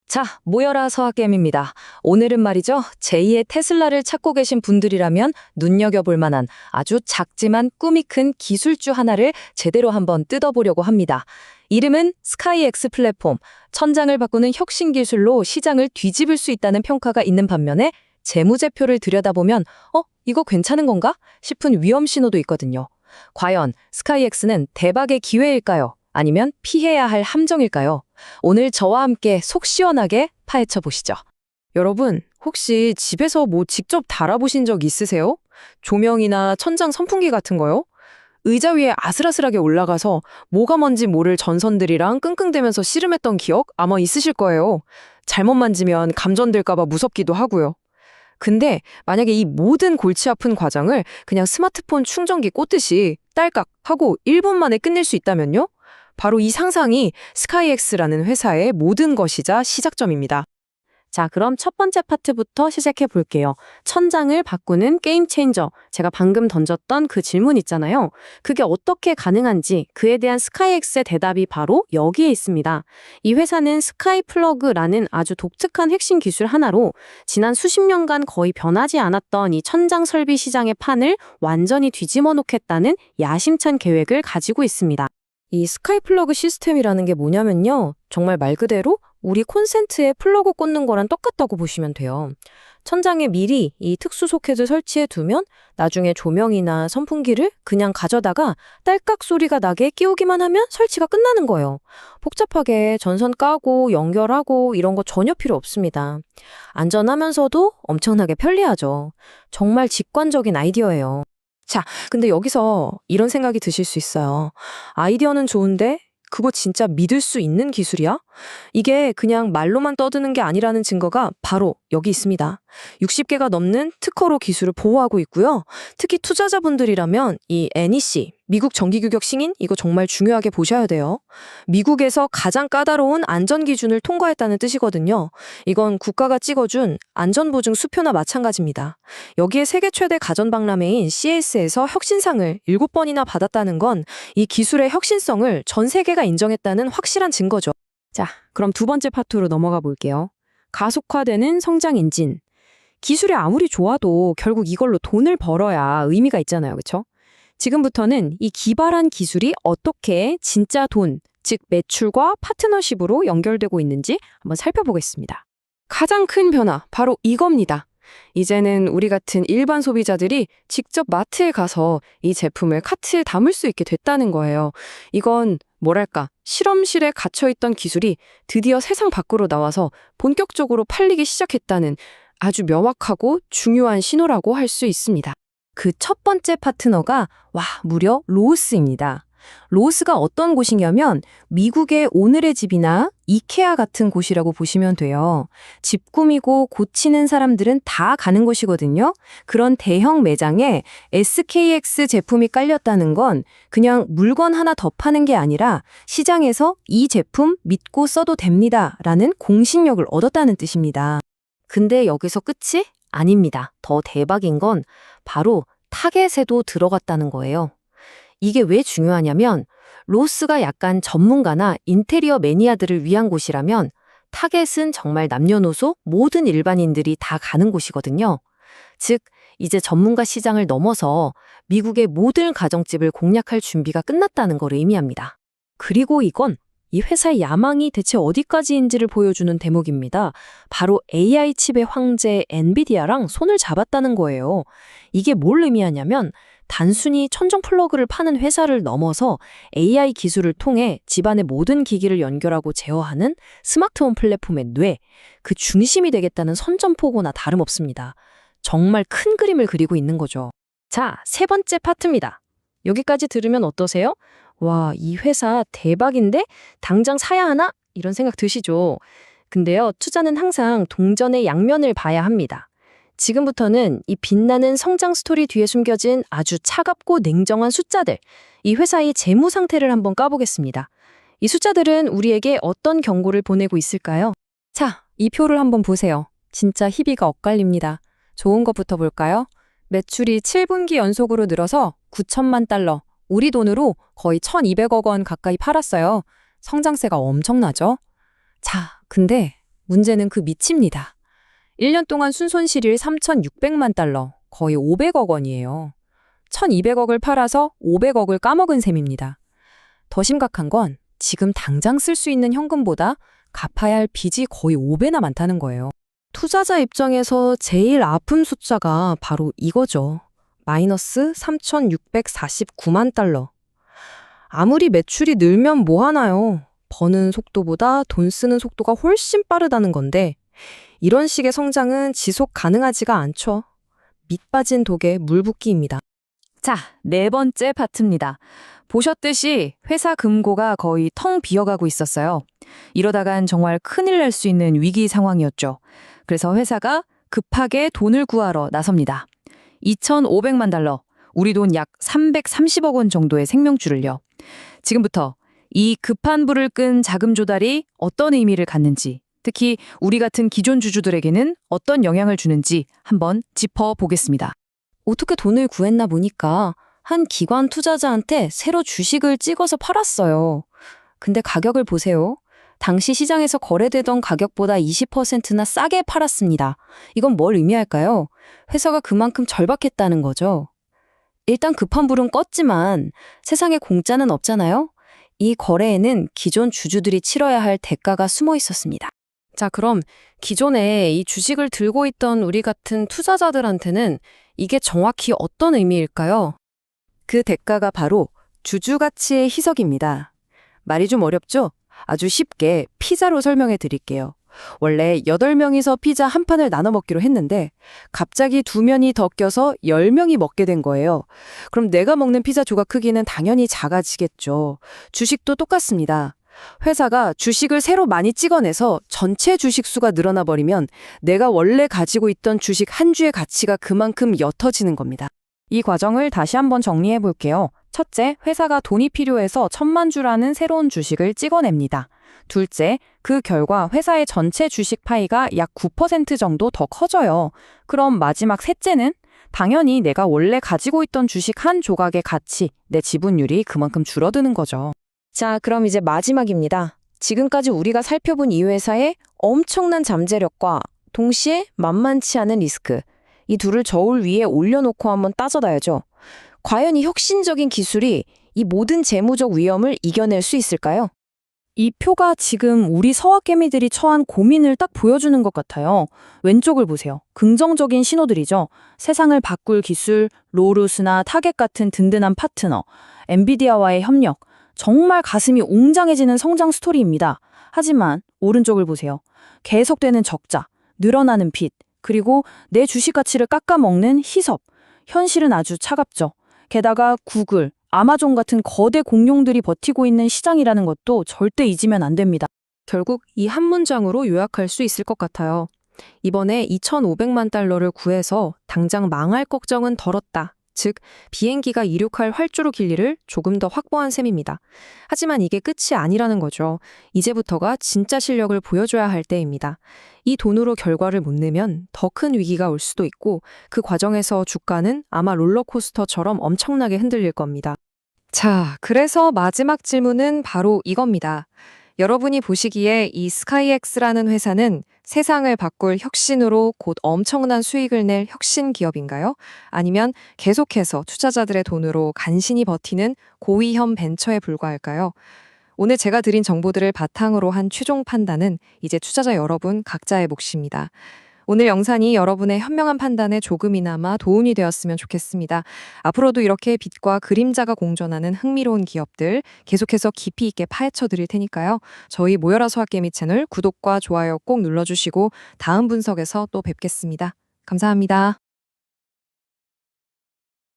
자, 모여라 서학겜입니다. 오늘은 말이죠. 제2의 테슬라를 찾고 계신 분들이라면 눈여겨볼 만한 아주 작지만 꿈이 큰 기술주 하나를 제대로 한번 뜯어보려고 합니다. 이름은 스카이엑스 플랫폼, 천장을 바꾸는 혁신 기술로 시장을 뒤집을 수 있다는 평가가 있는 반면에 재무제표를 들여다보면 이거 괜찮은 건가? 싶은 위험 신호도 있거든요. 과연 스카이엑스는 대박의 기회일까요? 아니면 피해야 할 함정일까요? 오늘 저와 함께 속 시원하게 파헤쳐 보시죠. 여러분, 혹시 집에서 뭐 직접 달아보신 적 있으세요? 조명이나 천장 선풍기 같은 거요? 의자 위에 아슬아슬하게 올라가서 뭐가 뭔지 모를 전선들이랑 끙끙대면서 씨름했던 기억 아마 있으실 거예요. 잘못 만지면 감전될까 봐 무섭기도 하고요. 근데 만약에 이 모든 골치 아픈 과정을 그냥 스마트폰 충전기 꽂듯이 딸깍 하고 1분 만에 끝낼 수 있다면요? 바로 이 상상이 스카이엑스라는 회사의 모든 것이자 시작점입니다. 자, 그럼 첫 번째 파트부터 시작해 볼게요. 천장을 바꾸는 게임 체인저. 제가 방금 던졌던 그 질문 있잖아요. 그게 어떻게 가능한지 그에 대한 스카이엑스의 대답이 바로 여기에 있습니다. 이 회사는 스카이 플러그라는 아주 독특한 핵심 기술 하나로 지난 수십 년간 거의 변하지 않았던 이 천장 설비 시장의 판을 완전히 뒤집어 놓겠다는 야심찬 계획을 가지고 있습니다. 이 스카이 플러그 시스템이라는 게 뭐냐면요. 정말 말 그대로 우리 콘센트에 플러그 꽂는 거랑 똑같다고 보시면 돼요. 천장에 미리 이 특수 소켓을 설치해 두면 나중에 조명이나 선풍기를 그냥 가져다가 딸깍 소리가 나게 끼우기만 하면 설치가 끝나는 거예요. 복잡하게 전선 까고 연결하고 이런 거 전혀 필요 없습니다. 안전하면서도 엄청나게 편리하죠. 정말 직관적인 아이디어예요. 자, 근데 여기서 이런 생각이 드실 수 있어요. 아이디어는 좋은데 그거 진짜 믿을 수 있는 기술이야? 이게 그냥 말로만 떠드는 게 아니라는 증거가 바로 여기 있습니다. 60개가 넘는 특허로 기술을 보호하고 있고요. 특히 투자자분들이라면 이 NEC, 미국 정기규격 승인 이거 정말 중요하게 보셔야 돼요. 미국에서 가장 까다로운 안전기준을 통과했다는 뜻이거든요. 이건 국가가 찍어준 안전보증 수표나 마찬가지입니다. 여기에 세계 최대 가전박람회인 CES에서 혁신상을 7번이나 받았다는 건 이 기술의 혁신성을 전 세계가 인정했다는 확실한 증거죠. 자, 그럼 두 번째 파트로 넘어가 볼게요. 가속화되는 성장 엔진. 기술이 아무리 좋아도 결국 이걸로 돈을 벌어야 의미가 있잖아요. 그렇죠? 지금부터는 이 기발한 기술이 어떻게 진짜 돈, 즉 매출과 파트너십으로 연결되고 있는지 한번 살펴보겠습니다. 가장 큰 변화, 바로 이겁니다. 이제는 우리 같은 일반 소비자들이 직접 마트에 가서 이 제품을 카트에 담을 수 있게 됐다는 거예요. 이건 뭐랄까, 실험실에 갇혀있던 기술이 드디어 세상 밖으로 나와서 본격적으로 팔리기 시작했다는 아주 명확하고 중요한 신호라고 할 수 있습니다. 그 첫 번째 파트너가 무려 로스입니다. 로스가 어떤 곳이냐면 미국의 오늘의 집이나 이케아 같은 곳이라고 보시면 돼요. 집 꾸미고 고치는 사람들은 다 가는 곳이거든요. 그런 대형 매장에 SKX 제품이 깔렸다는 건 그냥 물건 하나 더 파는 게 아니라 시장에서 이 제품 믿고 써도 됩니다라는 공신력을 얻었다는 뜻입니다. 근데 여기서 끝이 아닙니다. 더 대박인 건 바로 타겟에도 들어갔다는 거예요. 이게 왜 중요하냐면 로스가 약간 전문가나 인테리어 매니아들을 위한 곳이라면 타겟은 정말 남녀노소 모든 일반인들이 다 가는 곳이거든요. 즉, 이제 전문가 시장을 넘어서 미국의 모든 가정집을 공략할 준비가 끝났다는 걸 의미합니다. 그리고 이건 이 회사의 야망이 대체 어디까지인지를 보여주는 대목입니다. 바로 AI 칩의 황제 엔비디아랑 손을 잡았다는 거예요. 이게 뭘 의미하냐면 단순히 천정 플러그를 파는 회사를 넘어서 AI 기술을 통해 집안의 모든 기기를 연결하고 제어하는 스마트홈 플랫폼의 뇌, 그 중심이 되겠다는 선전포고나 다름없습니다. 정말 큰 그림을 그리고 있는 거죠. 자, 세 번째 파트입니다. 여기까지 들으면 어떠세요? 이 회사 대박인데 당장 사야 하나? 이런 생각 드시죠? 근데요, 투자는 항상 동전의 양면을 봐야 합니다. 지금부터는 이 빛나는 성장 스토리 뒤에 숨겨진 아주 차갑고 냉정한 숫자들, 이 회사의 재무 상태를 한번 까보겠습니다. 이 숫자들은 우리에게 어떤 경고를 보내고 있을까요? 자, 이 표를 한번 보세요. 진짜 희비가 엇갈립니다. 좋은 것부터 볼까요? 매출이 7분기 연속으로 늘어서 9천만 달러, 우리 돈으로 거의 1,200억 원 가까이 팔았어요. 성장세가 엄청나죠? 자, 근데 문제는 그 밑입니다. 1년 동안 순손실이 3,600만 달러, 거의 500억 원이에요. 1,200억을 팔아서 500억을 까먹은 셈입니다. 더 심각한 건 지금 당장 쓸 수 있는 현금보다 갚아야 할 빚이 거의 5배나 많다는 거예요. 투자자 입장에서 제일 아픈 숫자가 바로 이거죠. 마이너스 3,649만 달러. 아무리 매출이 늘면 뭐 하나요? 버는 속도보다 돈 쓰는 속도가 훨씬 빠르다는 건데 이런 식의 성장은 지속 가능하지가 않죠. 밑 빠진 독에 물 붓기입니다. 자, 네 번째 파트입니다. 보셨듯이 회사 금고가 거의 텅 비어가고 있었어요. 이러다간 정말 큰일 날 수 있는 위기 상황이었죠. 그래서 회사가 급하게 돈을 구하러 나섭니다. 2,500만 달러, 우리 돈 약 330억 원 정도의 생명줄을요. 지금부터 이 급한 불을 끈 자금 조달이 어떤 의미를 갖는지, 특히 우리 같은 기존 주주들에게는 어떤 영향을 주는지 한번 짚어보겠습니다. 어떻게 돈을 구했나 보니까 한 기관 투자자한테 새로 주식을 찍어서 팔았어요. 근데 가격을 보세요. 당시 시장에서 거래되던 가격보다 20%나 싸게 팔았습니다. 이건 뭘 의미할까요? 회사가 그만큼 절박했다는 거죠. 일단 급한 불은 껐지만 세상에 공짜는 없잖아요. 이 거래에는 기존 주주들이 치러야 할 대가가 숨어 있었습니다. 자, 그럼 기존에 이 주식을 들고 있던 우리 같은 투자자들한테는 이게 정확히 어떤 의미일까요? 그 대가가 바로 주주 가치의 희석입니다. 말이 좀 어렵죠? 아주 쉽게 피자로 설명해 드릴게요. 원래 8명이서 피자 한 판을 나눠 먹기로 했는데 갑자기 2면이 더 껴서 10명이 먹게 된 거예요. 그럼 내가 먹는 피자 조각 크기는 당연히 작아지겠죠. 주식도 똑같습니다. 회사가 주식을 새로 많이 찍어내서 전체 주식 수가 늘어나 버리면 내가 원래 가지고 있던 주식 한 주의 가치가 그만큼 옅어지는 겁니다. 이 과정을 다시 한번 정리해 볼게요. 첫째, 회사가 돈이 필요해서 1,000만 주라는 새로운 주식을 찍어냅니다. 둘째, 그 결과 회사의 전체 주식 파이가 약 9% 정도 더 커져요. 그럼 마지막 셋째는 당연히 내가 원래 가지고 있던 주식 한 조각의 가치, 내 지분율이 그만큼 줄어드는 거죠. 자, 그럼 이제 마지막입니다. 지금까지 우리가 살펴본 이 회사의 엄청난 잠재력과 동시에 만만치 않은 리스크, 이 둘을 저울 위에 올려놓고 한번 따져봐야죠. 과연 이 혁신적인 기술이 이 모든 재무적 위험을 이겨낼 수 있을까요? 이 표가 지금 우리 서학개미들이 처한 고민을 딱 보여주는 것 같아요. 왼쪽을 보세요. 긍정적인 신호들이죠. 세상을 바꿀 기술, 로루스나 타겟 같은 든든한 파트너, 엔비디아와의 협력, 정말 가슴이 웅장해지는 성장 스토리입니다. 하지만 오른쪽을 보세요. 계속되는 적자, 늘어나는 빚, 그리고 내 주식 가치를 깎아먹는 희섭. 현실은 아주 차갑죠. 게다가 구글, 아마존 같은 거대 공룡들이 버티고 있는 시장이라는 것도 절대 잊으면 안 됩니다. 결국 이 한 문장으로 요약할 수 있을 것 같아요. 이번에 2,500만 달러를 구해서 당장 망할 걱정은 덜었다. 즉, 비행기가 이륙할 활주로 길이를 조금 더 확보한 셈입니다. 하지만 이게 끝이 아니라는 거죠. 이제부터가 진짜 실력을 보여줘야 할 때입니다. 이 돈으로 결과를 못 내면 더 큰 위기가 올 수도 있고 그 과정에서 주가는 아마 롤러코스터처럼 엄청나게 흔들릴 겁니다. 자, 그래서 마지막 질문은 바로 이겁니다. 여러분이 보시기에 이 스카이엑스라는 회사는 세상을 바꿀 혁신으로 곧 엄청난 수익을 낼 혁신 기업인가요? 아니면 계속해서 투자자들의 돈으로 간신히 버티는 고위험 벤처에 불과할까요? 오늘 제가 드린 정보들을 바탕으로 한 최종 판단은 이제 투자자 여러분 각자의 몫입니다. 오늘 영상이 여러분의 현명한 판단에 조금이나마 도움이 되었으면 좋겠습니다. 앞으로도 이렇게 빛과 그림자가 공존하는 흥미로운 기업들 계속해서 깊이 있게 파헤쳐 드릴 테니까요. 저희 모여라 소학개미 채널 구독과 좋아요 꼭 눌러주시고 다음 분석에서 또 뵙겠습니다. 감사합니다.